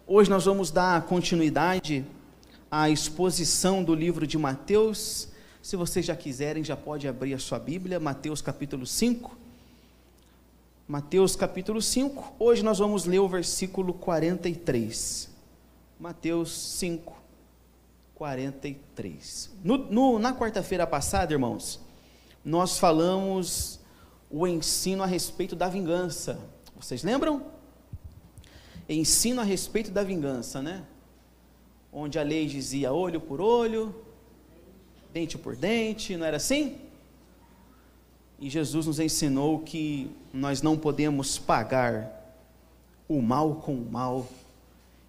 Hoje nós vamos dar continuidade à exposição do livro de Mateus. Se vocês já quiserem, já pode abrir a sua Bíblia, Mateus capítulo 5. Mateus capítulo 5, hoje nós vamos ler o versículo 43. Mateus 5, 43. Na quarta-feira passada, irmãos, nós falamos o ensino a respeito da vingança. Vocês lembram? Ensino a respeito da vingança, né? Onde a lei dizia olho por olho, dente por dente, não era assim? E Jesus nos ensinou que nós não podemos pagar o mal com o mal.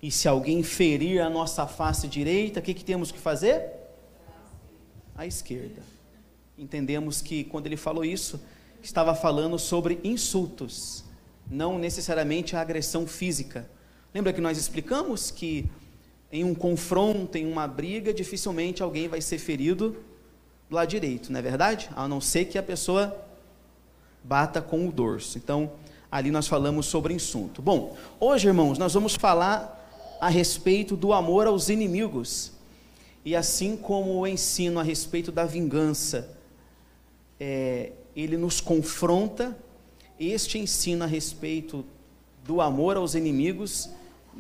E se alguém ferir a nossa face direita, o que temos que fazer? A esquerda. Entendemos que quando ele falou isso, estava falando sobre insultos, não necessariamente a agressão física. Lembra que nós explicamos que em um confronto, em uma briga, dificilmente alguém vai ser ferido do lado direito, não é verdade? A não ser que a pessoa bata com o dorso. Então, ali nós falamos sobre insulto. Bom, hoje, irmãos, nós vamos falar a respeito do amor aos inimigos. E assim como o ensino a respeito da vingança, ele nos confronta. Este ensino a respeito do amor aos inimigos,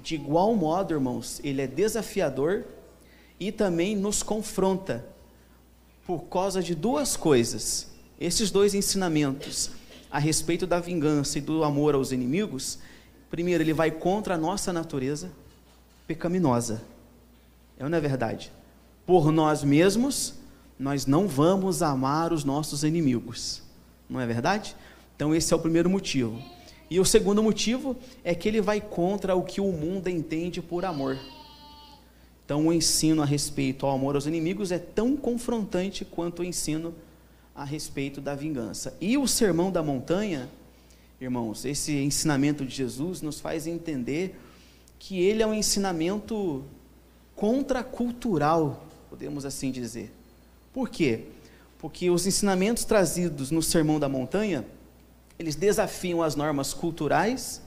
de igual modo, irmãos, ele é desafiador e também nos confronta por causa de duas coisas. Esses dois ensinamentos a respeito da vingança e do amor aos inimigos, primeiro, ele vai contra a nossa natureza pecaminosa. Não é verdade? Por nós mesmos, nós não vamos amar os nossos inimigos. Não é verdade? Então esse é o primeiro motivo. E o segundo motivo é que ele vai contra o que o mundo entende por amor. Então o ensino a respeito ao amor aos inimigos é tão confrontante quanto o ensino a respeito da vingança. E o Sermão da Montanha, irmãos, esse ensinamento de Jesus nos faz entender que ele é um ensinamento contracultural, podemos assim dizer. Por quê? Porque os ensinamentos trazidos no Sermão da Montanha, eles desafiam as normas culturais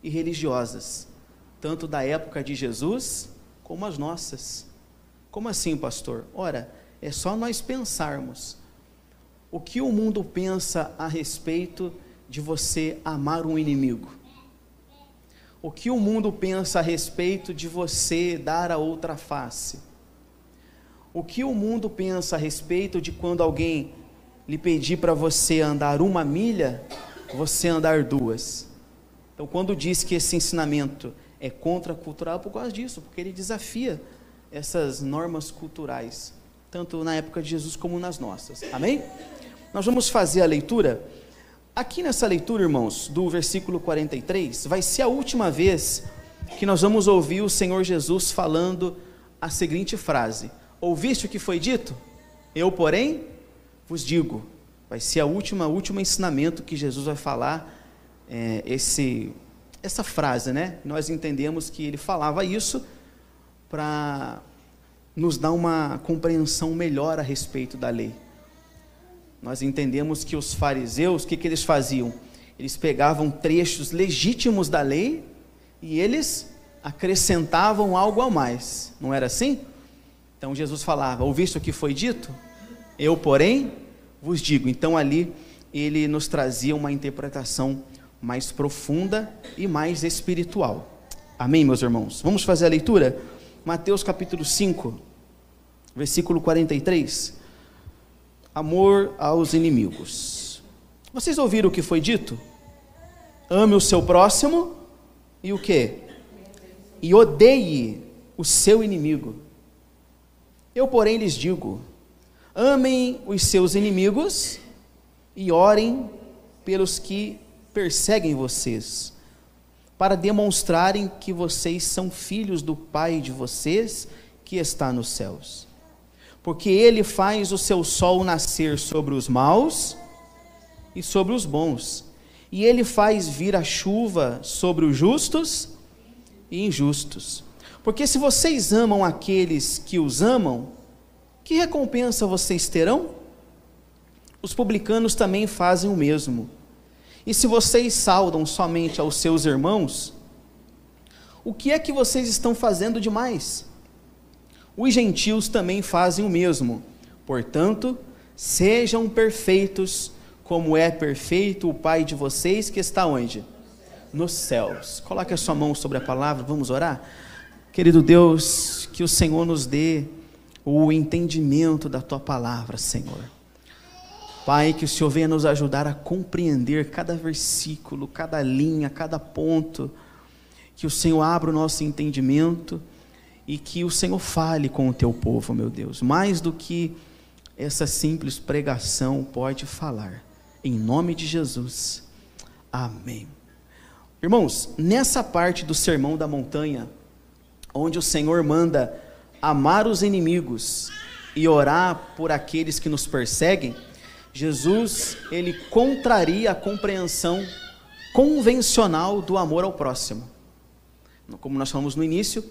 e religiosas, tanto da época de Jesus, como as nossas. Como assim, pastor? Ora, é só nós pensarmos o que o mundo pensa a respeito de você amar um inimigo. O que o mundo pensa a respeito de você dar a outra face. O que o mundo pensa a respeito de quando alguém lhe pedir para você andar 1 milha, você andar 2. Então, quando diz que esse ensinamento é contracultural, por causa disso, porque ele desafia essas normas culturais, tanto na época de Jesus como nas nossas. Amém? Nós vamos fazer a leitura. Aqui nessa leitura, irmãos, do versículo 43, vai ser a última vez que nós vamos ouvir o Senhor Jesus falando a seguinte frase: ouviste o que foi dito? Eu, porém, vos digo. Vai ser o último ensinamento que Jesus vai falar, essa frase, né? Nós entendemos que ele falava isso para nos dar uma compreensão melhor a respeito da lei. Nós entendemos que os fariseus, o que eles faziam? Eles pegavam trechos legítimos da lei e eles acrescentavam algo a mais, não era assim? Então Jesus falava: ouviste o que foi dito? Eu, porém, vos digo. Então ali ele nos trazia uma interpretação mais profunda e mais espiritual. Amém, meus irmãos? Vamos fazer a leitura? Mateus capítulo 5, versículo 43. Amor aos inimigos. Vocês ouviram o que foi dito? Ame o seu próximo e o quê? E odeie o seu inimigo. Eu, porém, lhes digo: amem os seus inimigos e orem pelos que perseguem vocês, para demonstrarem que vocês são filhos do Pai de vocês que está nos céus. Porque Ele faz o seu sol nascer sobre os maus e sobre os bons, e Ele faz vir a chuva sobre os justos e injustos. Porque se vocês amam aqueles que os amam, que recompensa vocês terão? Os publicanos também fazem o mesmo. E se vocês saudam somente aos seus irmãos, o que é que vocês estão fazendo demais? Os gentios também fazem o mesmo. Portanto, sejam perfeitos, como é perfeito o Pai de vocês que está onde? Nos céus. Coloque a sua mão sobre a palavra, vamos orar? Querido Deus, que o Senhor nos dê o entendimento da Tua palavra, Senhor. Pai, que o Senhor venha nos ajudar a compreender cada versículo, cada linha, cada ponto, que o Senhor abra o nosso entendimento e que o Senhor fale com o Teu povo, meu Deus, mais do que essa simples pregação pode falar, em nome de Jesus, amém. Irmãos, nessa parte do Sermão da Montanha, onde o Senhor manda amar os inimigos e orar por aqueles que nos perseguem, Jesus, ele contraria a compreensão convencional do amor ao próximo. Como nós falamos no início,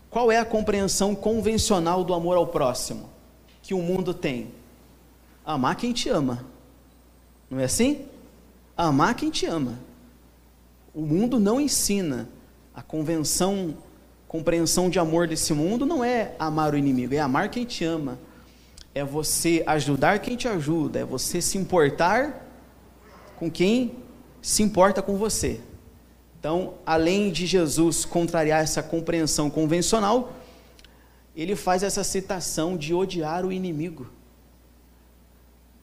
qual é a compreensão convencional do amor ao próximo que o mundo tem? Amar quem te ama. Não é assim? Amar quem te ama. O mundo não ensina. A compreensão de amor desse mundo não é amar o inimigo, é amar quem te ama. É você ajudar quem te ajuda, é você se importar com quem se importa com você. Então, além de Jesus contrariar essa compreensão convencional, ele faz essa citação de odiar o inimigo.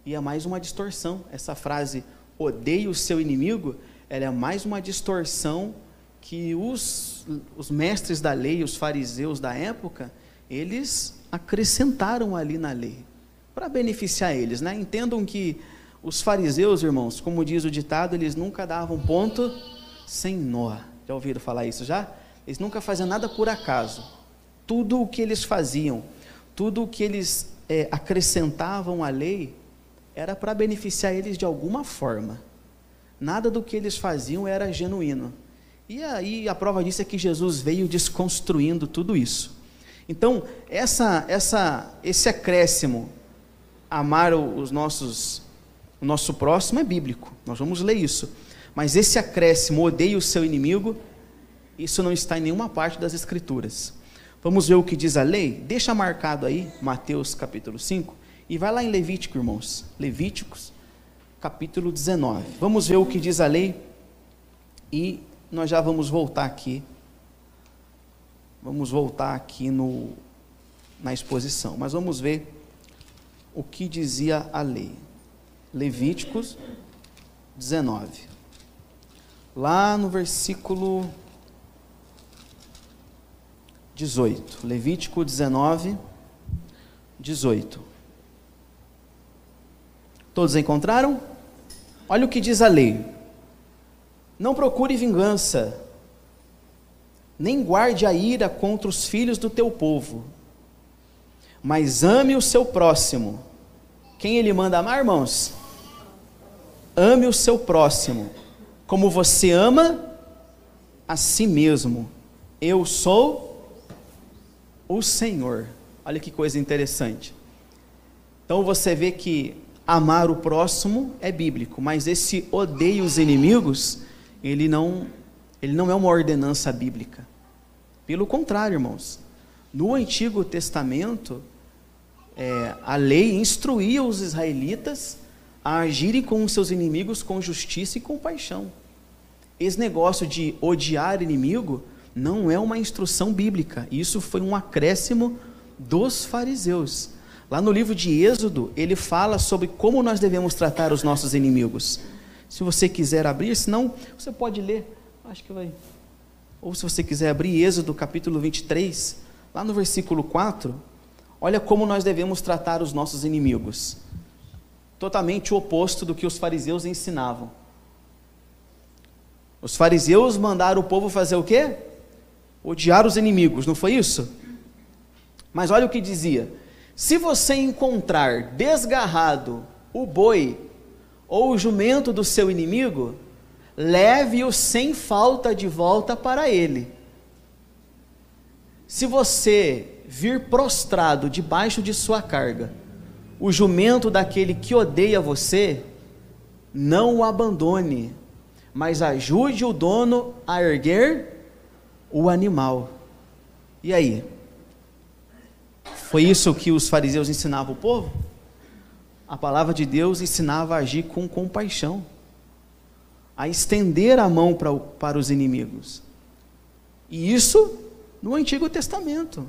E é mais uma distorção. Essa frase, odeie o seu inimigo, ela é mais uma distorção que os mestres da lei, os fariseus da época, eles acrescentaram ali na lei, para beneficiar eles, né? Entendam que os fariseus, irmãos, como diz o ditado, eles nunca davam ponto sem nó. Já ouviram falar isso já? Eles nunca faziam nada por acaso. Tudo o que eles faziam, tudo o que eles acrescentavam à lei, era para beneficiar eles de alguma forma. Nada do que eles faziam era genuíno. E aí a prova disso é que Jesus veio desconstruindo tudo isso. Então, esse acréscimo, amar o nosso próximo, é bíblico, nós vamos ler isso. Mas esse acréscimo, odeie o seu inimigo, isso não está em nenhuma parte das Escrituras. Vamos ver o que diz a lei? Deixa marcado aí, Mateus capítulo 5, e vai lá em Levítico, irmãos. Levíticos, capítulo 19. Vamos ver o que diz a lei, e nós já vamos voltar aqui. Vamos voltar aqui na exposição, mas vamos ver o que dizia a lei. Levíticos 19. Lá no versículo 18. Levítico 19, 18. Todos encontraram? Olha o que diz a lei. Não procure vingança, nem guarde a ira contra os filhos do teu povo, mas ame o seu próximo. Quem ele manda amar, irmãos? Ame o seu próximo, como você ama a si mesmo. Eu sou o Senhor. Olha que coisa interessante. Então você vê que amar o próximo é bíblico, mas esse odeie os inimigos, ele não é uma ordenança bíblica. Pelo contrário, irmãos, no Antigo Testamento, a lei instruía os israelitas a agirem com os seus inimigos com justiça e compaixão. Esse negócio de odiar inimigo não é uma instrução bíblica, isso foi um acréscimo dos fariseus. Lá no livro de Êxodo, ele fala sobre como nós devemos tratar os nossos inimigos. Se você quiser abrir, senão você pode ler, acho que vai... Ou se você quiser abrir Êxodo capítulo 23, lá no versículo 4, olha como nós devemos tratar os nossos inimigos. Totalmente o oposto do que os fariseus ensinavam. Os fariseus mandaram o povo fazer o quê? Odiar os inimigos, não foi isso? Mas olha o que dizia: se você encontrar desgarrado o boi ou o jumento do seu inimigo, leve-o sem falta de volta para ele. Se você vir prostrado debaixo de sua carga o jumento daquele que odeia você, não o abandone, mas ajude o dono a erguer o animal. E aí? Foi isso que os fariseus ensinavam o povo? A palavra de Deus ensinava a agir com compaixão, a estender a mão para os inimigos. E isso no Antigo Testamento,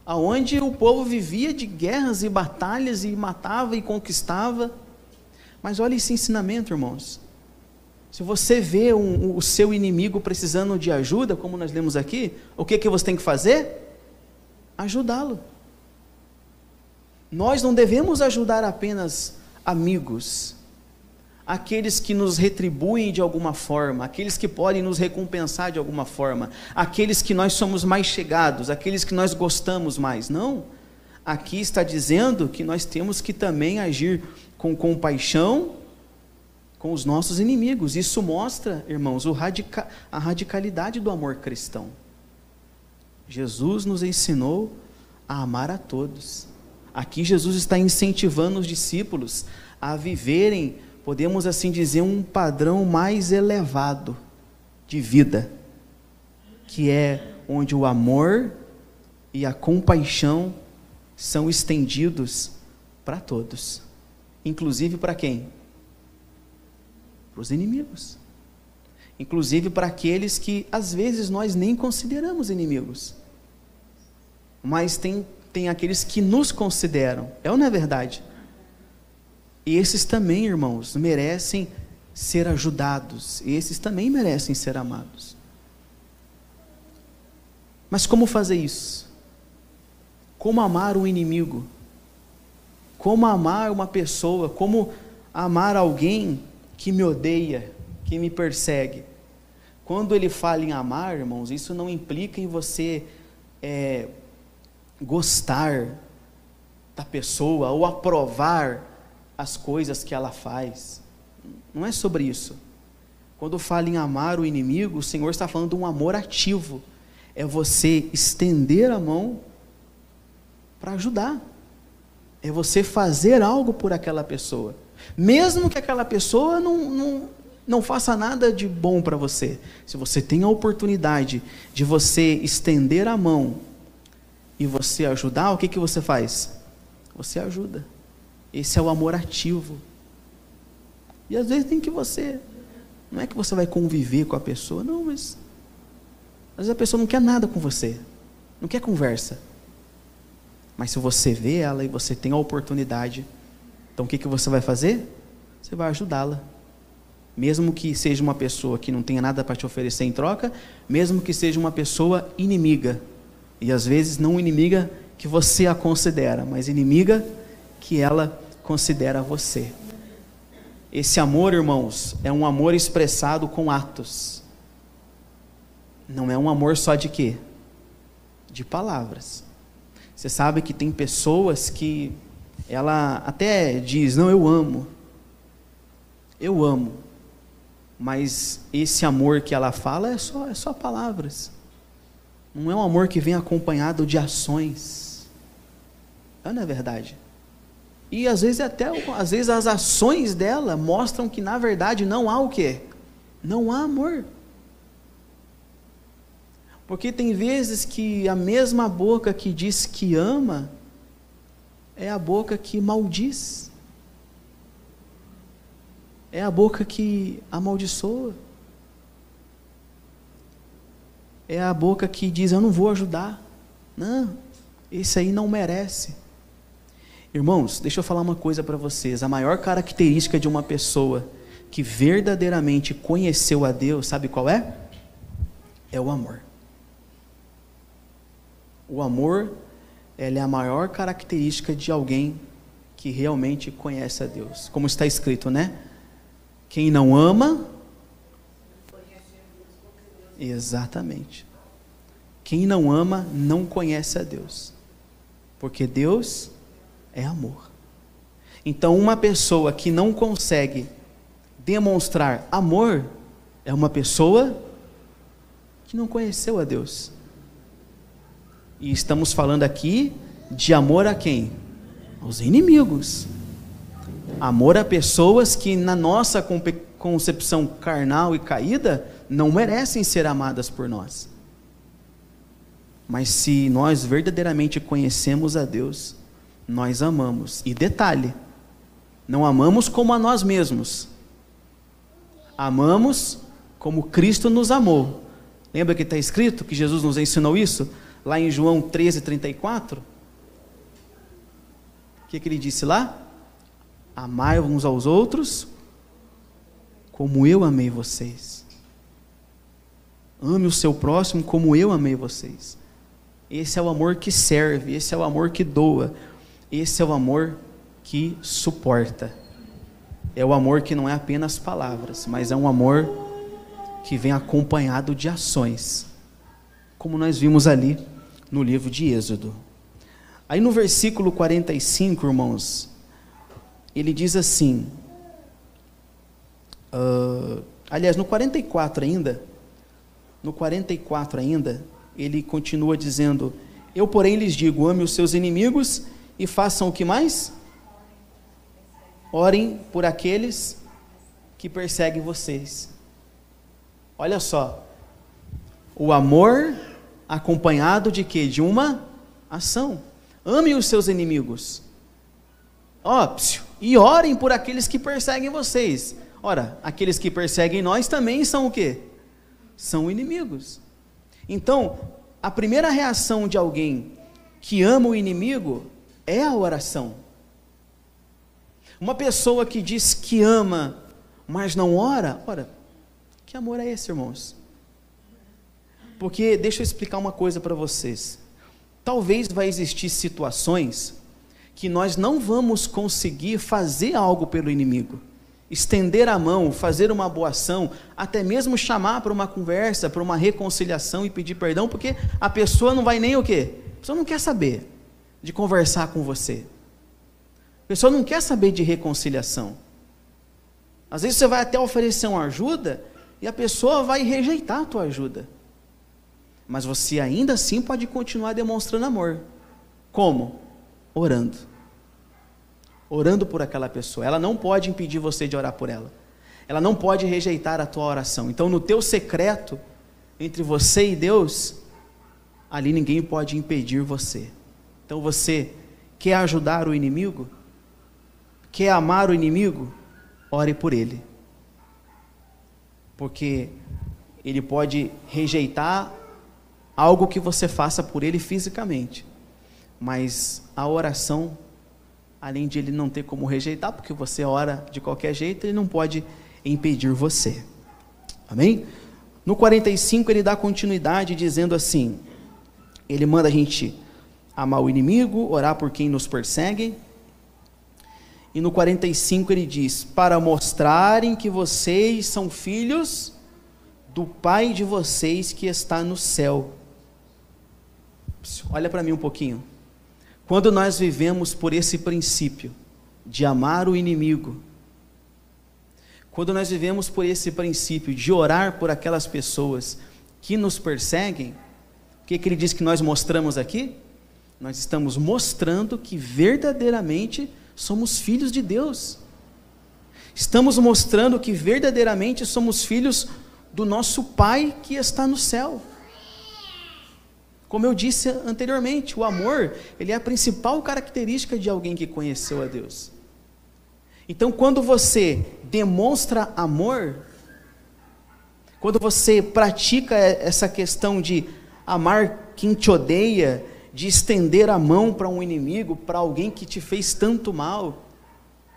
aonde o povo vivia de guerras e batalhas, e matava e conquistava. Mas olha esse ensinamento, irmãos. Se você vê o seu inimigo precisando de ajuda, como nós lemos aqui, o que você tem que fazer? Ajudá-lo. Nós não devemos ajudar apenas amigos, aqueles que nos retribuem de alguma forma, aqueles que podem nos recompensar de alguma forma, aqueles que nós somos mais chegados, aqueles que nós gostamos mais. Não, aqui está dizendo que nós temos que também agir com compaixão com os nossos inimigos. Isso mostra, irmãos, a radicalidade do amor cristão. Jesus nos ensinou a amar a todos. Aqui Jesus está incentivando os discípulos a viverem, podemos assim dizer, um padrão mais elevado de vida, que é onde o amor e a compaixão são estendidos para todos, inclusive para quem? Para os inimigos, inclusive para aqueles que às vezes nós nem consideramos inimigos, mas tem aqueles que nos consideram, é ou não é verdade? E esses também, irmãos, merecem ser ajudados, esses também merecem ser amados. Mas como fazer isso? Como amar um inimigo? Como amar uma pessoa? Como amar alguém que me odeia, que me persegue? Quando ele fala em amar, irmãos, isso não implica em você gostar da pessoa ou aprovar as coisas que ela faz. Não é sobre isso. Quando fala em amar o inimigo, o Senhor está falando de um amor ativo. É você estender a mão para ajudar. É você fazer algo por aquela pessoa, mesmo que aquela pessoa não faça nada de bom para você. Se você tem a oportunidade de você estender a mão e você ajudar, o que você faz? Você ajuda. Esse é o amor ativo. E às vezes não é que você vai conviver com a pessoa, não, mas às vezes a pessoa não quer nada com você, não quer conversa. Mas se você vê ela e você tem a oportunidade, então o que você vai fazer? Você vai ajudá-la. Mesmo que seja uma pessoa que não tenha nada para te oferecer em troca, mesmo que seja uma pessoa inimiga. E às vezes não inimiga que você a considera, mas inimiga que ela considera você. Esse amor, irmãos, é um amor expressado com atos. Não é um amor só de quê? De palavras. Você sabe que tem pessoas que ela até diz, não, eu amo, mas esse amor que ela fala é só palavras. Não é um amor que vem acompanhado de ações. Não é verdade? E às vezes as ações dela mostram que na verdade não há o quê? Não há amor. Porque tem vezes que a mesma boca que diz que ama é a boca que maldiz. É a boca que amaldiçoa. É a boca que diz, eu não vou ajudar. Não, esse aí não merece. Irmãos, deixa eu falar uma coisa para vocês. A maior característica de uma pessoa que verdadeiramente conheceu a Deus, sabe qual é? É o amor. O amor, ele é a maior característica de alguém que realmente conhece a Deus. Como está escrito, né? Quem não ama... Exatamente. Quem não ama não conhece a Deus. Porque Deus é amor. Então, uma pessoa que não consegue demonstrar amor é uma pessoa que não conheceu a Deus. E estamos falando aqui de amor a quem? Aos inimigos. Amor a pessoas que na nossa concepção carnal e caída não merecem ser amadas por nós. Mas se nós verdadeiramente conhecemos a Deus, nós amamos. E detalhe, não amamos como a nós mesmos. Amamos como Cristo nos amou. Lembra que está escrito que Jesus nos ensinou isso? Lá em João 13:34. O que ele disse lá? Amai uns aos outros como eu amei vocês. Ame o seu próximo como eu amei vocês. Esse é o amor que serve, esse é o amor que doa, esse é o amor que suporta. É o amor que não é apenas palavras, mas é um amor que vem acompanhado de ações, como nós vimos ali no livro de Êxodo. Aí no versículo 45, irmãos, ele diz assim, aliás, no 44 ainda, ele continua dizendo, eu porém lhes digo, ame os seus inimigos e façam o que mais? Orem por aqueles que perseguem vocês. Olha só, o amor acompanhado de quê? De uma ação. Ame os seus inimigos. E orem por aqueles que perseguem vocês. Ora, aqueles que perseguem nós também são o quê? São inimigos. Então, a primeira reação de alguém que ama o inimigo é a oração. Uma pessoa que diz que ama, mas não ora, que amor é esse, irmãos? Porque, deixa eu explicar uma coisa para vocês. Talvez vai existir situações que nós não vamos conseguir fazer algo pelo inimigo. Estender a mão, fazer uma boa ação, até mesmo chamar para uma conversa, para uma reconciliação e pedir perdão, porque a pessoa não vai nem o quê? A pessoa não quer saber de conversar com você. A pessoa não quer saber de reconciliação. Às vezes você vai até oferecer uma ajuda e a pessoa vai rejeitar a tua ajuda. Mas você ainda assim pode continuar demonstrando amor. Como? Orando. Orando por aquela pessoa. Ela não pode impedir você de orar por ela. Ela não pode rejeitar a tua oração. Então, no teu secreto, entre você e Deus, ali ninguém pode impedir você. Então, você quer ajudar o inimigo? Quer amar o inimigo? Ore por ele. Porque ele pode rejeitar algo que você faça por ele fisicamente. Mas a oração, além de ele não ter como rejeitar, porque você ora de qualquer jeito, ele não pode impedir você. Amém? No 45 ele dá continuidade dizendo assim, ele manda a gente amar o inimigo, orar por quem nos persegue. E no 45 ele diz, para mostrarem que vocês são filhos do Pai de vocês que está no céu. Olha para mim um pouquinho. Quando nós vivemos por esse princípio de amar o inimigo, quando nós vivemos por esse princípio de orar por aquelas pessoas que nos perseguem, o que ele diz que nós mostramos aqui? Nós estamos mostrando que verdadeiramente somos filhos de Deus. Estamos mostrando que verdadeiramente somos filhos do nosso Pai que está no céu. Como eu disse anteriormente, o amor, ele é a principal característica de alguém que conheceu a Deus. Então, quando você demonstra amor, quando você pratica essa questão de amar quem te odeia, de estender a mão para um inimigo, para alguém que te fez tanto mal,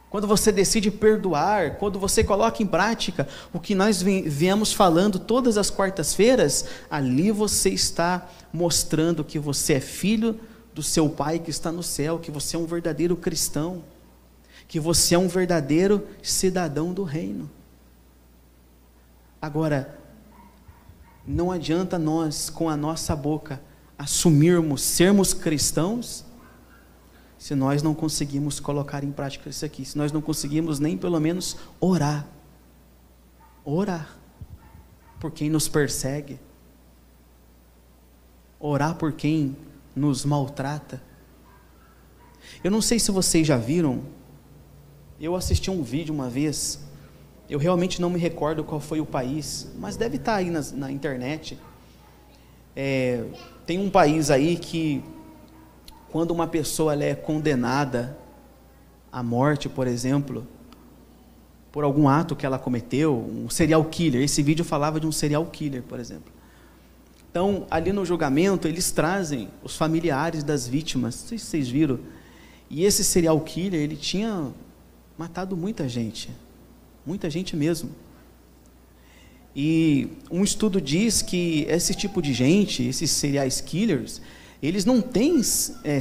quando você decide perdoar, quando você coloca em prática o que nós viemos falando todas as quartas-feiras, ali você está mostrando que você é filho do seu Pai que está no céu, que você é um verdadeiro cristão, que você é um verdadeiro cidadão do reino. Agora, não adianta nós, com a nossa boca, assumirmos, sermos cristãos, se nós não conseguimos colocar em prática isso aqui, se nós não conseguimos nem pelo menos orar por quem nos persegue, orar por quem nos maltrata. Eu não sei se vocês já viram, eu assisti um vídeo uma vez, eu realmente não me recordo qual foi o país, mas deve estar aí na internet, Tem um país aí que, quando uma pessoa ela é condenada à morte, por exemplo, por algum ato que ela cometeu, um serial killer, esse vídeo falava de um serial killer, por exemplo. Então, ali no julgamento, eles trazem os familiares das vítimas, não sei se vocês viram, e esse serial killer, ele tinha matado muita gente mesmo. E um estudo diz que esse tipo de gente, esses serial killers, eles não têm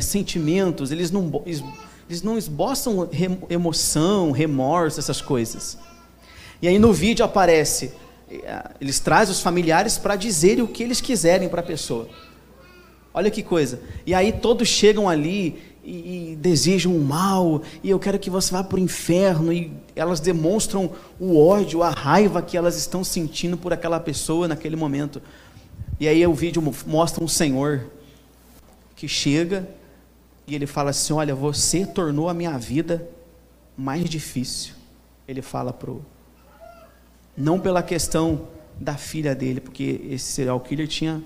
sentimentos, eles não esboçam emoção, remorso, essas coisas. E aí no vídeo aparece, eles trazem os familiares para dizerem o que eles quiserem para a pessoa. Olha que coisa. E aí todos chegam ali e desejam o mal, e eu quero que você vá para o inferno, e elas demonstram o ódio, a raiva que elas estão sentindo por aquela pessoa naquele momento. E aí o vídeo mostra um senhor que chega e ele fala assim: olha, você tornou a minha vida mais difícil. Ele fala não pela questão da filha dele, porque esse serial killer tinha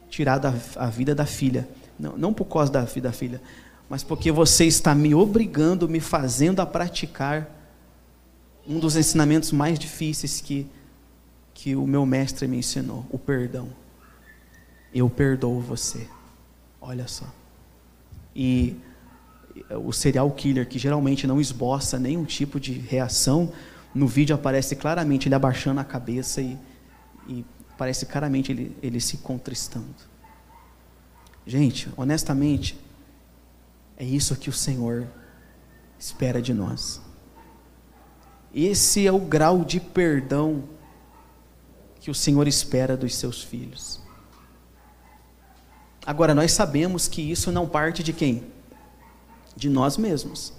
tirado a vida da filha, não por causa da filha, mas porque você está me obrigando, me fazendo a praticar um dos ensinamentos mais difíceis que o meu mestre me ensinou, o perdão. Eu perdoo você. Olha só. E o serial killer, que geralmente não esboça nenhum tipo de reação, no vídeo aparece claramente ele abaixando a cabeça e parece claramente ele se contristando. Gente, honestamente, é isso que o Senhor espera de nós. Esse é o grau de perdão que o Senhor espera dos seus filhos. Agora, nós sabemos que isso não parte de quem? De nós mesmos.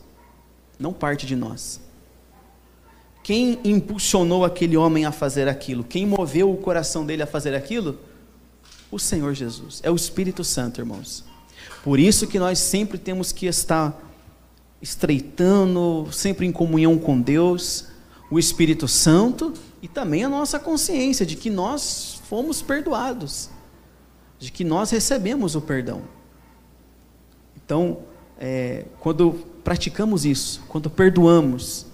Não parte de nós. Quem impulsionou aquele homem a fazer aquilo? Quem moveu o coração dele a fazer aquilo? O Senhor Jesus. É o Espírito Santo, irmãos. Por isso que nós sempre temos que estar estreitando, sempre em comunhão com Deus, o Espírito Santo, e também a nossa consciência de que nós fomos perdoados, de que nós recebemos o perdão. Então, quando praticamos isso, quando perdoamos,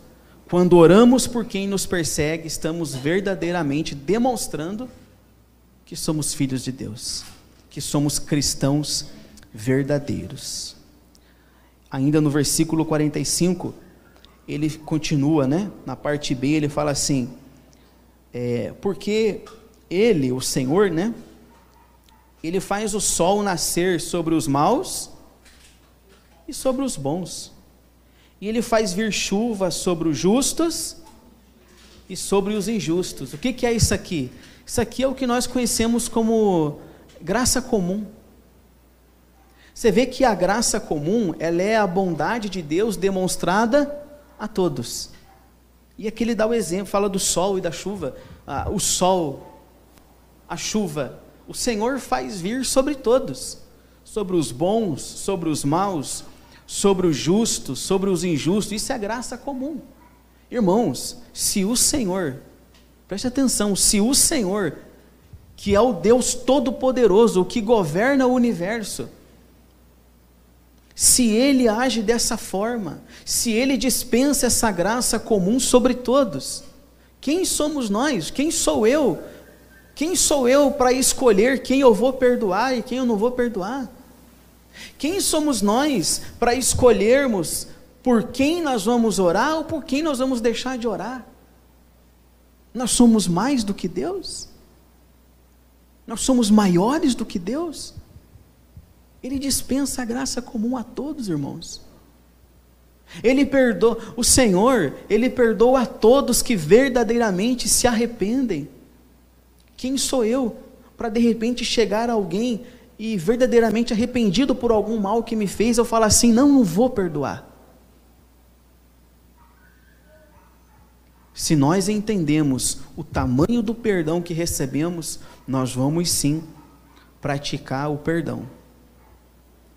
quando oramos por quem nos persegue, estamos verdadeiramente demonstrando que somos filhos de Deus, que somos cristãos verdadeiros. Ainda no versículo 45, ele continua, na parte B, ele fala assim, porque ele, o Senhor, ele faz o sol nascer sobre os maus e sobre os bons, e ele faz vir chuva sobre os justos e sobre os injustos. O que é isso aqui? Isso aqui é o que nós conhecemos como graça comum. Você vê que a graça comum, ela é a bondade de Deus demonstrada a todos. E aqui ele dá o exemplo, fala do sol e da chuva. O sol, a chuva, o Senhor faz vir sobre todos, sobre os bons, sobre os maus, sobre os justos, sobre os injustos. Isso é graça comum. Irmãos, se o Senhor, preste atenção, se o Senhor, que é o Deus Todo-Poderoso, o que governa o universo, se Ele age dessa forma, se Ele dispensa essa graça comum sobre todos, quem somos nós? Quem sou eu? Quem sou eu para escolher quem eu vou perdoar e quem eu não vou perdoar? Quem somos nós para escolhermos por quem nós vamos orar ou por quem nós vamos deixar de orar? Nós somos mais do que Deus? Nós somos maiores do que Deus? Ele dispensa a graça comum a todos, irmãos. Ele perdoa, o Senhor, Ele perdoa a todos que verdadeiramente se arrependem. Quem sou eu para de repente chegar a alguém e verdadeiramente arrependido por algum mal que me fez, eu falar assim, não vou perdoar? Se nós entendemos o tamanho do perdão que recebemos, nós vamos sim praticar o perdão.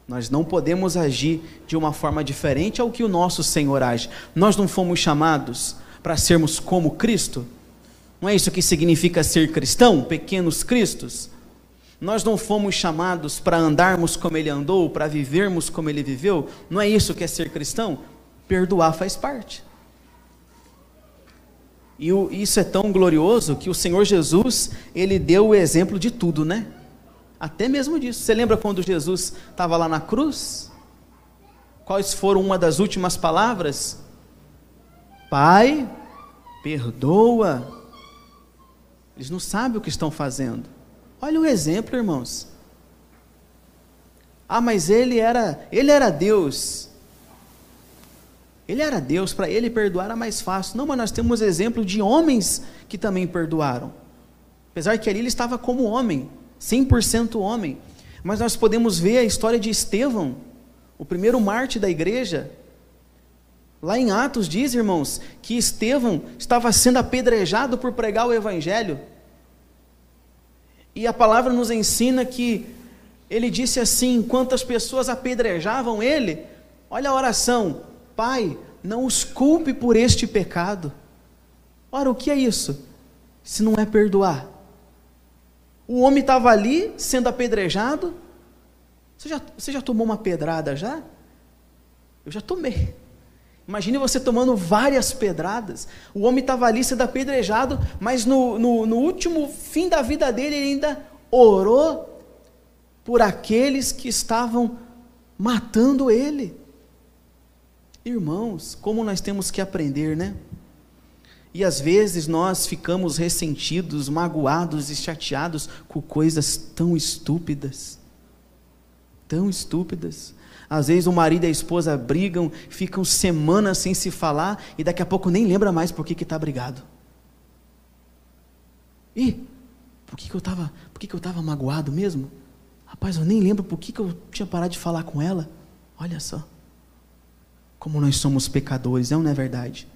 Nós não podemos agir de uma forma diferente ao que o nosso Senhor age. Nós não fomos chamados para sermos como Cristo? Não é isso que significa ser cristão? Pequenos cristos? Nós não fomos chamados para andarmos como ele andou, para vivermos como ele viveu? Não é isso que é ser cristão? Perdoar faz parte. E isso é tão glorioso que o Senhor Jesus, ele deu o exemplo de tudo, né? Até mesmo disso. Você lembra quando Jesus estava lá na cruz? Quais foram uma das últimas palavras? Pai, perdoa. Eles não sabem o que estão fazendo. Olha o exemplo, irmãos. Ah, mas ele era Deus. Ele era Deus, para ele perdoar era mais fácil. Não, mas nós temos exemplo de homens que também perdoaram. Apesar que ali ele estava como homem, 100% homem. Mas nós podemos ver a história de Estevão, o primeiro mártir da igreja. Lá em Atos diz, irmãos, que Estevão estava sendo apedrejado por pregar o evangelho. E a palavra nos ensina que ele disse assim, enquanto as pessoas apedrejavam ele, olha a oração: Pai, não os culpe por este pecado. Ora, o que é isso? Se não é perdoar. O homem estava ali, sendo apedrejado. Você já tomou uma pedrada já? Eu já tomei. Imagine você tomando várias pedradas. O homem estava ali sendo apedrejado, mas no último fim da vida dele, ele ainda orou por aqueles que estavam matando ele. Irmãos, como nós temos que aprender, né? E às vezes nós ficamos ressentidos, magoados e chateados com coisas tão estúpidas. Tão estúpidas. Às vezes o marido e a esposa brigam, ficam semanas sem se falar e daqui a pouco nem lembra mais por que está brigado. Ih, por que eu estava magoado mesmo? Rapaz, eu nem lembro por que eu tinha parado de falar com ela. Olha só. Como nós somos pecadores, não é verdade?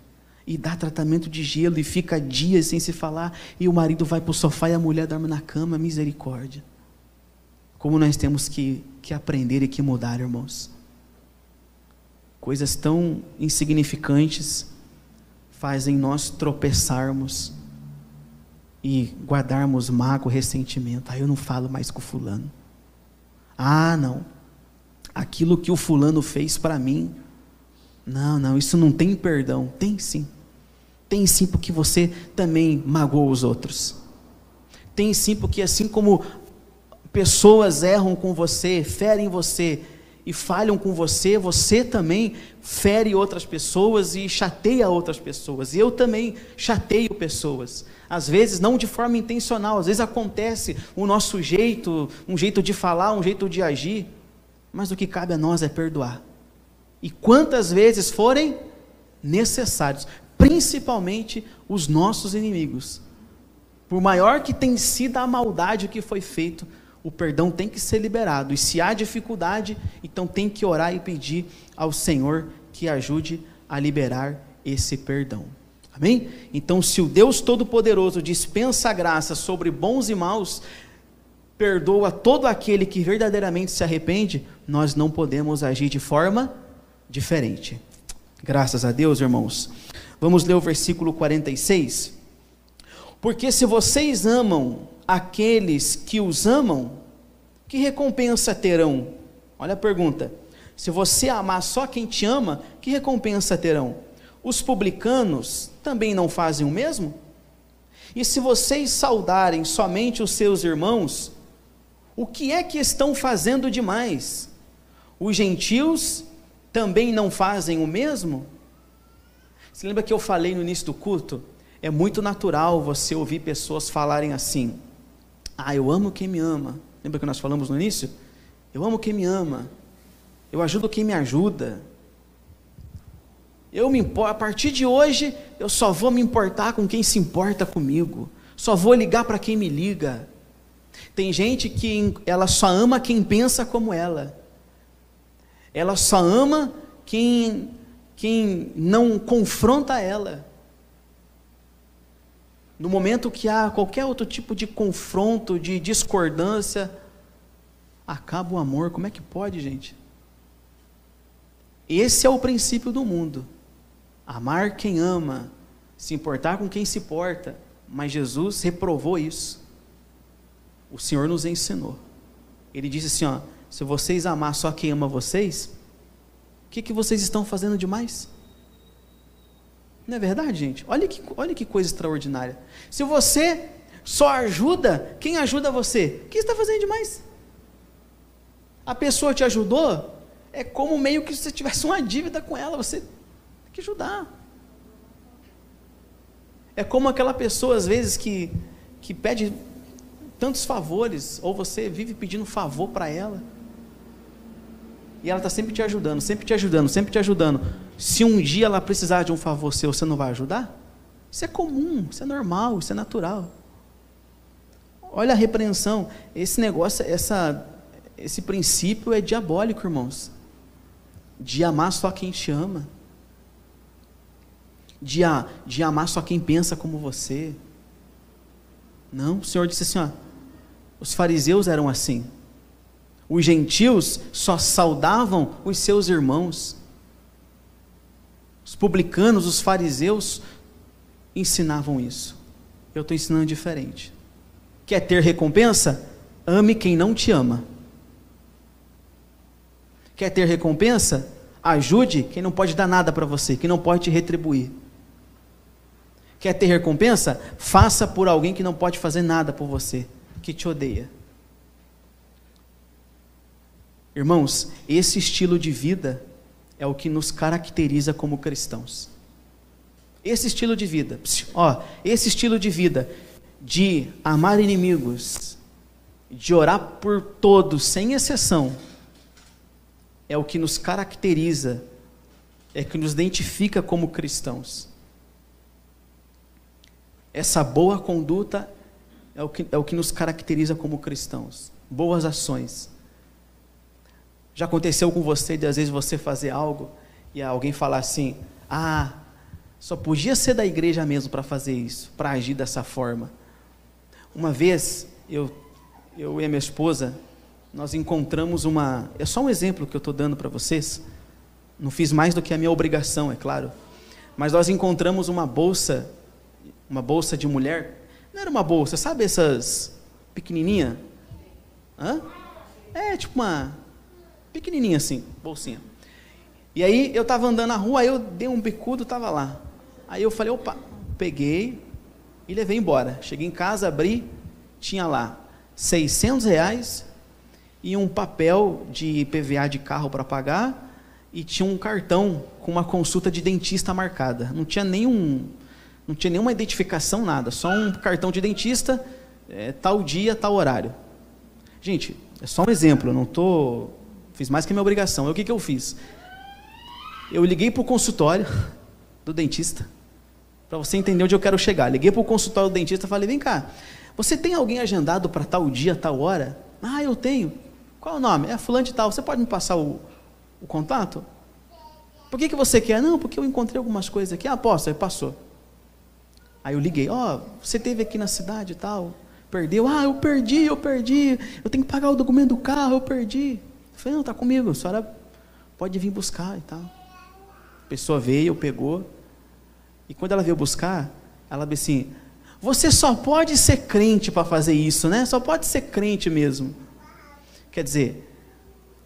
E dá tratamento de gelo e fica dias sem se falar, e o marido vai para o sofá e a mulher dorme na cama, misericórdia. Como nós temos que aprender e que mudar, irmãos. Coisas tão insignificantes fazem nós tropeçarmos e guardarmos mágoa, ressentimento. Eu não falo mais com o fulano. Não, aquilo que o fulano fez para mim, não, isso não tem perdão. Tem sim, porque você também magoou os outros. Tem sim, porque assim como pessoas erram com você, ferem você e falham com você, você também fere outras pessoas e chateia outras pessoas. E eu também chateio pessoas. Às vezes não de forma intencional, às vezes acontece o nosso jeito, um jeito de falar, um jeito de agir, mas o que cabe a nós é perdoar. E quantas vezes forem necessários, principalmente os nossos inimigos. Por maior que tenha sido a maldade que foi feito, o perdão tem que ser liberado. E se há dificuldade, então tem que orar e pedir ao Senhor que ajude a liberar esse perdão. Amém? Então, se o Deus Todo-Poderoso dispensa a graça sobre bons e maus, perdoa todo aquele que verdadeiramente se arrepende, nós não podemos agir de forma diferente. Graças a Deus, irmãos. Vamos ler o versículo 46. Porque se vocês amam aqueles que os amam, que recompensa terão? Olha a pergunta. Se você amar só quem te ama, que recompensa terão? Os publicanos também não fazem o mesmo? E se vocês saudarem somente os seus irmãos, o que é que estão fazendo demais? Os gentios também não fazem o mesmo? Você lembra que eu falei no início do culto? É muito natural você ouvir pessoas falarem assim: eu amo quem me ama. Lembra que nós falamos no início? Eu amo quem me ama. Eu ajudo quem me ajuda. Eu me importo, a partir de hoje, eu só vou me importar com quem se importa comigo. Só vou ligar para quem me liga. Tem gente que ela só ama quem pensa como ela. Ela só ama quem não confronta ela. No momento que há qualquer outro tipo de confronto, de discordância, acaba o amor. Como é que pode, gente? Esse é o princípio do mundo. Amar quem ama, se importar com quem se importa. Mas Jesus reprovou isso. O Senhor nos ensinou. Ele disse assim, ó, se vocês amar só quem ama vocês, o que vocês estão fazendo demais? Não é verdade, gente? Olha que coisa extraordinária. Se você só ajuda quem ajuda você, o que você está fazendo demais? A pessoa te ajudou, é como meio que se você tivesse uma dívida com ela, você tem que ajudar. É como aquela pessoa, às vezes, que pede tantos favores, ou você vive pedindo favor para ela, e ela está sempre te ajudando, sempre te ajudando, sempre te ajudando. Se um dia ela precisar de um favor seu, você não vai ajudar? Isso é comum, isso é normal, isso é natural. Olha a repreensão, esse negócio, esse princípio é diabólico, irmãos, de amar só quem te ama, de amar só quem pensa como você. Não, o Senhor disse assim, ó, os fariseus eram assim, os gentios só saudavam os seus irmãos, os publicanos, os fariseus ensinavam isso. Eu estou ensinando diferente. Quer ter recompensa? Ame quem não te ama. Quer ter recompensa? Ajude quem não pode dar nada para você, quem não pode te retribuir. Quer ter recompensa? Faça por alguém que não pode fazer nada por você, que te odeia. Irmãos, esse estilo de vida é o que nos caracteriza como cristãos. Esse estilo de vida, esse estilo de vida de amar inimigos, de orar por todos, sem exceção, é o que nos caracteriza, é o que nos identifica como cristãos. Essa boa conduta é o que nos caracteriza como cristãos. Boas ações. Já aconteceu com você de às vezes você fazer algo e alguém falar assim, só podia ser da igreja mesmo para fazer isso, para agir dessa forma. Uma vez, eu e a minha esposa, nós encontramos é só um exemplo que eu estou dando para vocês, não fiz mais do que a minha obrigação, é claro, mas nós encontramos uma bolsa de mulher, não era uma bolsa, sabe essas pequenininha? Tipo uma pequenininha assim, bolsinha. E aí eu estava andando na rua, aí eu dei um bicudo, estava lá. Aí eu falei, opa, peguei e levei embora. Cheguei em casa, abri, tinha lá R$600 e um papel de IPVA de carro para pagar e tinha um cartão com uma consulta de dentista marcada. Não tinha nenhuma identificação, nada, só um cartão de dentista, tal dia, tal horário. Gente, é só um exemplo, eu fiz mais que a minha obrigação. O que eu fiz? Eu liguei para o consultório do dentista, para você entender onde eu quero chegar. Liguei para o consultório do dentista e falei, vem cá, você tem alguém agendado para tal dia, tal hora? Eu tenho. Qual é o nome? Fulano de tal, você pode me passar o contato? Por que você quer? Não, porque eu encontrei algumas coisas aqui. Posso? Aí passou. Aí eu liguei, você esteve aqui na cidade e tal, perdeu? Eu perdi, eu tenho que pagar o documento do carro, eu perdi. Eu falei, não, está comigo, a senhora pode vir buscar e tal. A pessoa veio, pegou, e quando ela veio buscar, ela disse assim, você só pode ser crente para fazer isso, né? Só pode ser crente mesmo. Quer dizer,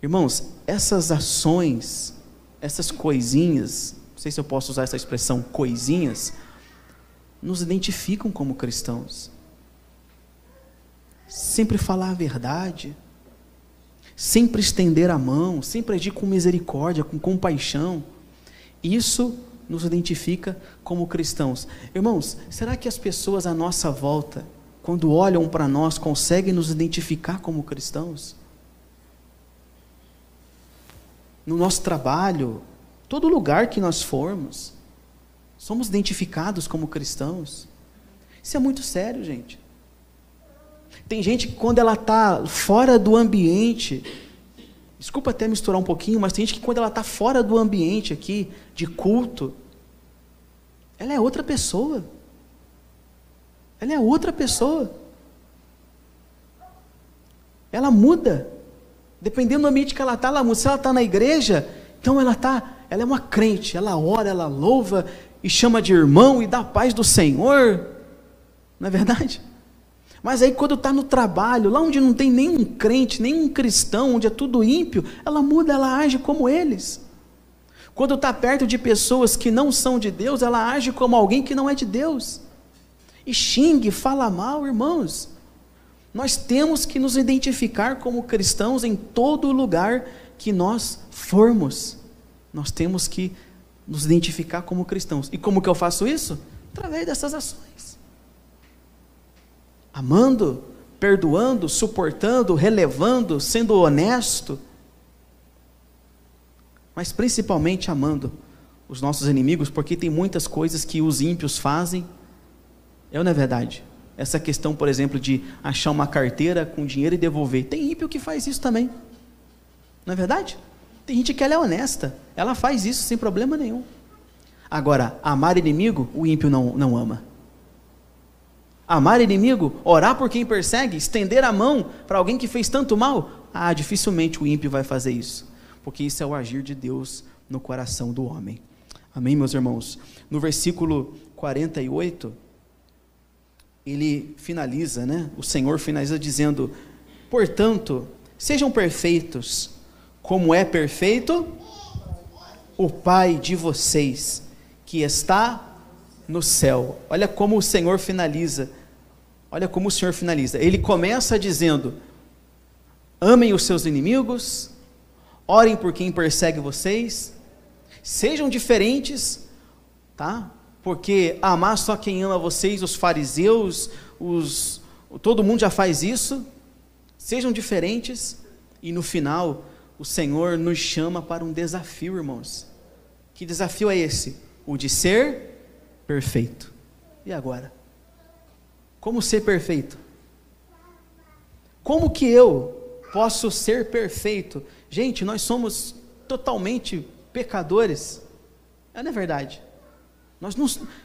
irmãos, essas ações, essas coisinhas, não sei se eu posso usar essa expressão, coisinhas, nos identificam como cristãos. Sempre falar a verdade, sempre estender a mão, sempre agir com misericórdia, com compaixão, isso nos identifica como cristãos. Irmãos, será que as pessoas à nossa volta, quando olham para nós, conseguem nos identificar como cristãos? No nosso trabalho, todo lugar que nós formos, somos identificados como cristãos. Isso é muito sério, gente. Tem gente que quando ela está fora do ambiente, desculpa até misturar um pouquinho, mas tem gente que quando ela está fora do ambiente aqui, de culto, ela é outra pessoa. Ela é outra pessoa. Ela muda. Dependendo do ambiente que ela está, ela muda. Se ela está na igreja, então ela é uma crente, ela ora, ela louva, e chama de irmão, e dá a paz do Senhor. Não é verdade? Mas aí quando está no trabalho, lá onde não tem nenhum crente, nenhum cristão, onde é tudo ímpio, ela muda, ela age como eles. Quando está perto de pessoas que não são de Deus, ela age como alguém que não é de Deus. E xingue, fala mal, irmãos. Nós temos que nos identificar como cristãos em todo lugar que nós formos. Nós temos que nos identificar como cristãos. E como que eu faço isso? Através dessas ações. Amando, perdoando, suportando, relevando, sendo honesto. Mas principalmente amando os nossos inimigos, porque tem muitas coisas que os ímpios fazem. Não é verdade? Essa questão, por exemplo, de achar uma carteira com dinheiro e devolver. Tem ímpio que faz isso também. Não é verdade? Tem gente que ela é honesta. Ela faz isso sem problema nenhum. Agora, amar inimigo, o ímpio não ama. Amar inimigo, orar por quem persegue, estender a mão para alguém que fez tanto mal, dificilmente o ímpio vai fazer isso. Porque isso é o agir de Deus no coração do homem. Amém, meus irmãos? No versículo 48, ele finaliza, o Senhor finaliza dizendo: portanto, sejam perfeitos, como é perfeito o Pai de vocês, que está no céu. Olha como o Senhor finaliza. Olha como o Senhor finaliza. Ele começa dizendo: amem os seus inimigos, orem por quem persegue vocês, sejam diferentes, tá? Porque amar só quem ama vocês, os fariseus, todo mundo já faz isso. Sejam diferentes. E no final, o Senhor nos chama para um desafio, irmãos. Que desafio é esse? O de ser perfeito. E agora? Como ser perfeito? Como que eu posso ser perfeito? Gente, nós somos totalmente pecadores. Não é verdade?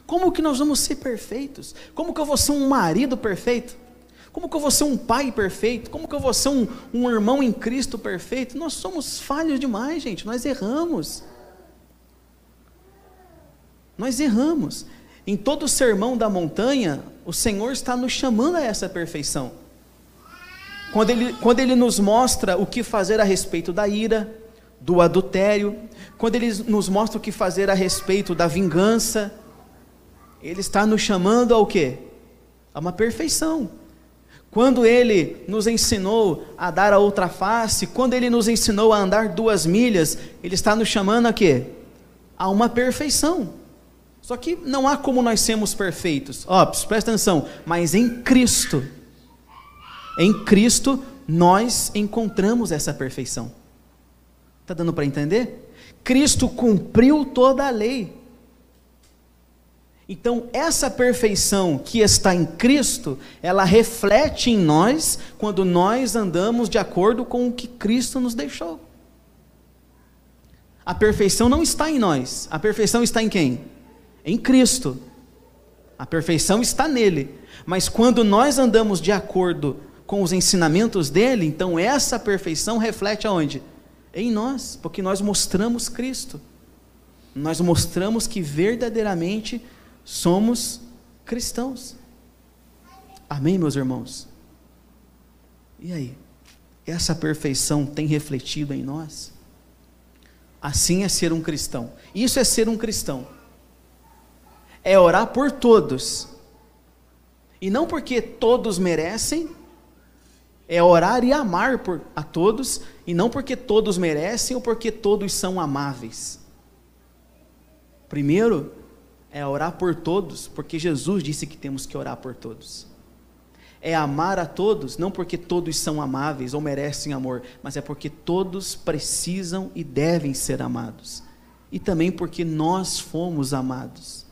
Como que nós vamos ser perfeitos? Como que eu vou ser um marido perfeito? Como que eu vou ser um pai perfeito? Como que eu vou ser um irmão em Cristo perfeito? Nós somos falhos demais, gente. Nós erramos. Nós erramos. Em todo o sermão da montanha, o Senhor está nos chamando a essa perfeição. Quando Ele nos mostra o que fazer a respeito da ira, do adultério, quando Ele nos mostra o que fazer a respeito da vingança, Ele está nos chamando ao quê? A uma perfeição. Quando Ele nos ensinou a dar a outra face, quando Ele nos ensinou a andar 2 milhas, Ele está nos chamando a quê? A uma perfeição. Só que não há como nós sermos perfeitos. Presta atenção, mas em Cristo nós encontramos essa perfeição. Está dando para entender? Cristo cumpriu toda a lei. Então essa perfeição que está em Cristo, ela reflete em nós, quando nós andamos de acordo com o que Cristo nos deixou. A perfeição não está em nós, a perfeição está em quem? Em Cristo. A perfeição está nele. Mas quando nós andamos de acordo com os ensinamentos dele, então essa perfeição reflete aonde? Em nós, porque nós mostramos Cristo. Nós mostramos que verdadeiramente somos cristãos. Amém, meus irmãos? E aí? Essa perfeição tem refletido em nós? Assim é ser um cristão. Isso é ser um cristão. É orar por todos. E não porque todos merecem, é orar e amar a todos, e não porque todos merecem ou porque todos são amáveis. Primeiro, é orar por todos, porque Jesus disse que temos que orar por todos. É amar a todos, não porque todos são amáveis ou merecem amor, mas é porque todos precisam e devem ser amados. E também porque nós fomos amados.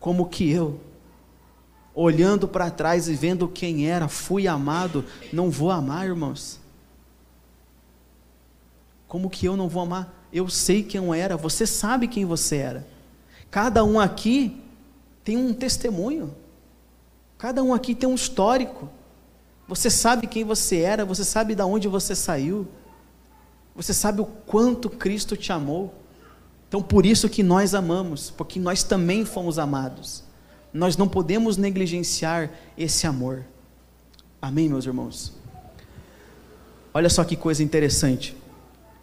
Como que eu, olhando para trás e vendo quem era, fui amado, não vou amar, irmãos? Como que eu não vou amar? Eu sei quem eu era, você sabe quem você era. Cada um aqui tem um testemunho. Cada um aqui tem um histórico. Você sabe quem você era, você sabe de onde você saiu. Você sabe o quanto Cristo te amou. Então por isso que nós amamos, porque nós também fomos amados. nós não podemos negligenciar esse amor. Amém, meus irmãos? Olha só que coisa interessante.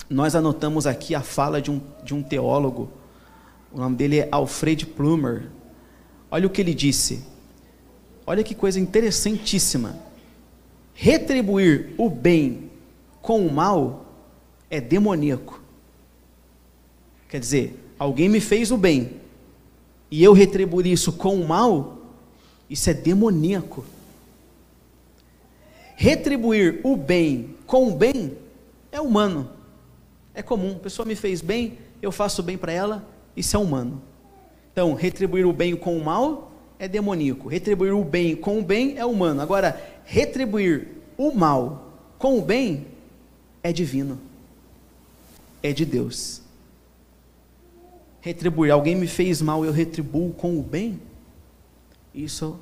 Nós anotamos aqui a fala de um teólogo, o nome dele é Alfred Plummer. Olha o que ele disse. Olha que coisa interessantíssima. Retribuir o bem com o mal é demoníaco. Quer dizer, alguém me fez o bem e eu retribuir isso com o mal, isso é demoníaco. Retribuir o bem com o bem é humano, é comum. A pessoa me fez bem, eu faço bem para ela, isso é humano. Então, retribuir o bem com o mal é demoníaco. Retribuir o bem com o bem é humano. Agora, retribuir o mal com o bem é divino, é de Deus. Retribuir, alguém me fez mal, eu retribuo com o bem, isso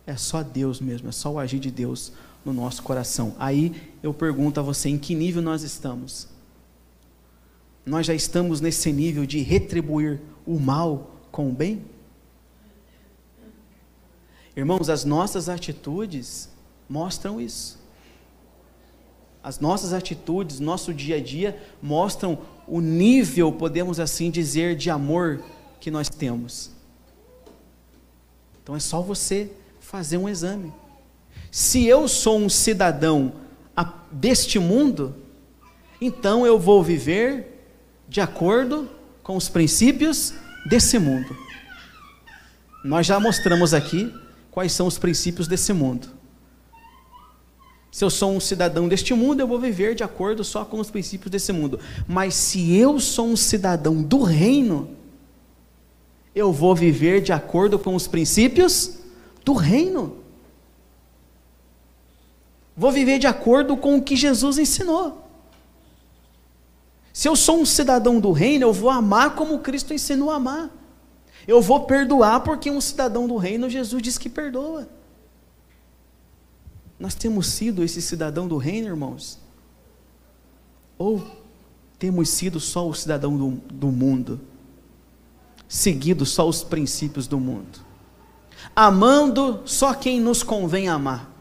é só Deus mesmo, é só o agir de Deus no nosso coração. Aí eu pergunto a você, em que nível nós estamos? Nós já estamos nesse nível de retribuir o mal com o bem? Irmãos, as nossas atitudes mostram isso. As nossas atitudes, nosso dia a dia, mostram o nível, podemos assim dizer, de amor que nós temos. Então é só você fazer um exame. Se eu sou um cidadão deste mundo, então eu vou viver de acordo com os princípios desse mundo. Nós já mostramos aqui quais são os princípios desse mundo. Se eu sou um cidadão deste mundo, eu vou viver de acordo só com os princípios desse mundo. Mas se eu sou um cidadão do reino, eu vou viver de acordo com os princípios do reino. Vou viver de acordo com o que Jesus ensinou. Se eu sou um cidadão do reino, eu vou amar como Cristo ensinou a amar. Eu vou perdoar porque um cidadão do reino, Jesus diz que perdoa. Nós temos sido esse cidadão do reino, irmãos? Ou temos sido só o cidadão do mundo? Seguido só os princípios do mundo? Amando só quem nos convém amar?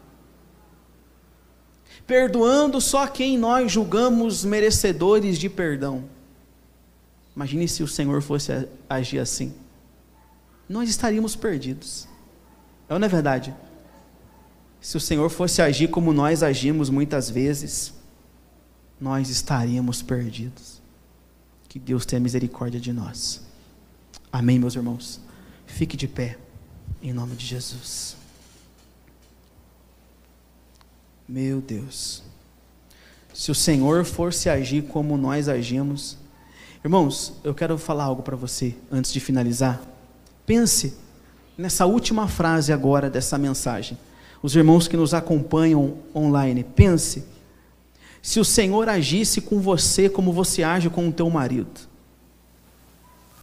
Perdoando só quem nós julgamos merecedores de perdão? Imagine se o Senhor fosse agir assim. Nós estaríamos perdidos. Não é verdade? Se o Senhor fosse agir como nós agimos muitas vezes, nós estaríamos perdidos. Que Deus tenha misericórdia de nós. Amém, meus irmãos? Fique de pé, em nome de Jesus. Meu Deus, se o Senhor fosse agir como nós agimos, irmãos, eu quero falar algo para você, antes de finalizar. Pense nessa última frase agora dessa mensagem. Os irmãos que nos acompanham online, pense, se o Senhor agisse com você como você age com o teu marido,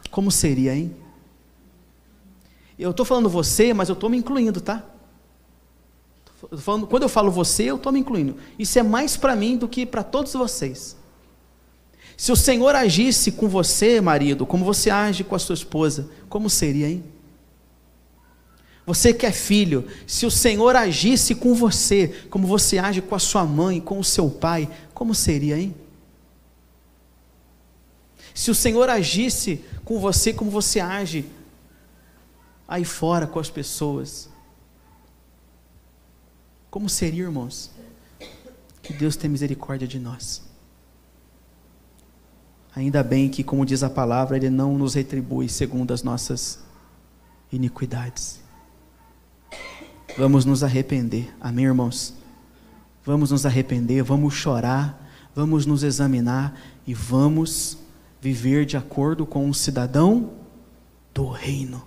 como seria, hein? Eu estou falando você, mas eu estou me incluindo, tá? Quando eu falo você, eu estou me incluindo. Isso é mais para mim do que para todos vocês. Se o Senhor agisse com você, marido, como você age com a sua esposa, como seria, hein? Você que é filho, se o Senhor agisse com você, como você age com a sua mãe, com o seu pai, como seria, hein? Se o Senhor agisse com você, como você age aí fora com as pessoas, como seria, irmãos? Que Deus tenha misericórdia de nós. Ainda bem que, como diz a palavra, Ele não nos retribui segundo as nossas iniquidades. Vamos nos arrepender, amém, irmãos? Vamos nos arrepender, vamos chorar, vamos nos examinar e vamos viver de acordo com um cidadão do reino,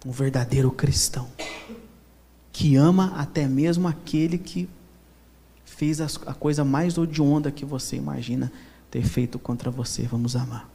um verdadeiro cristão, que ama até mesmo aquele que fez a coisa mais odionda que você imagina ter feito contra você. Vamos amar.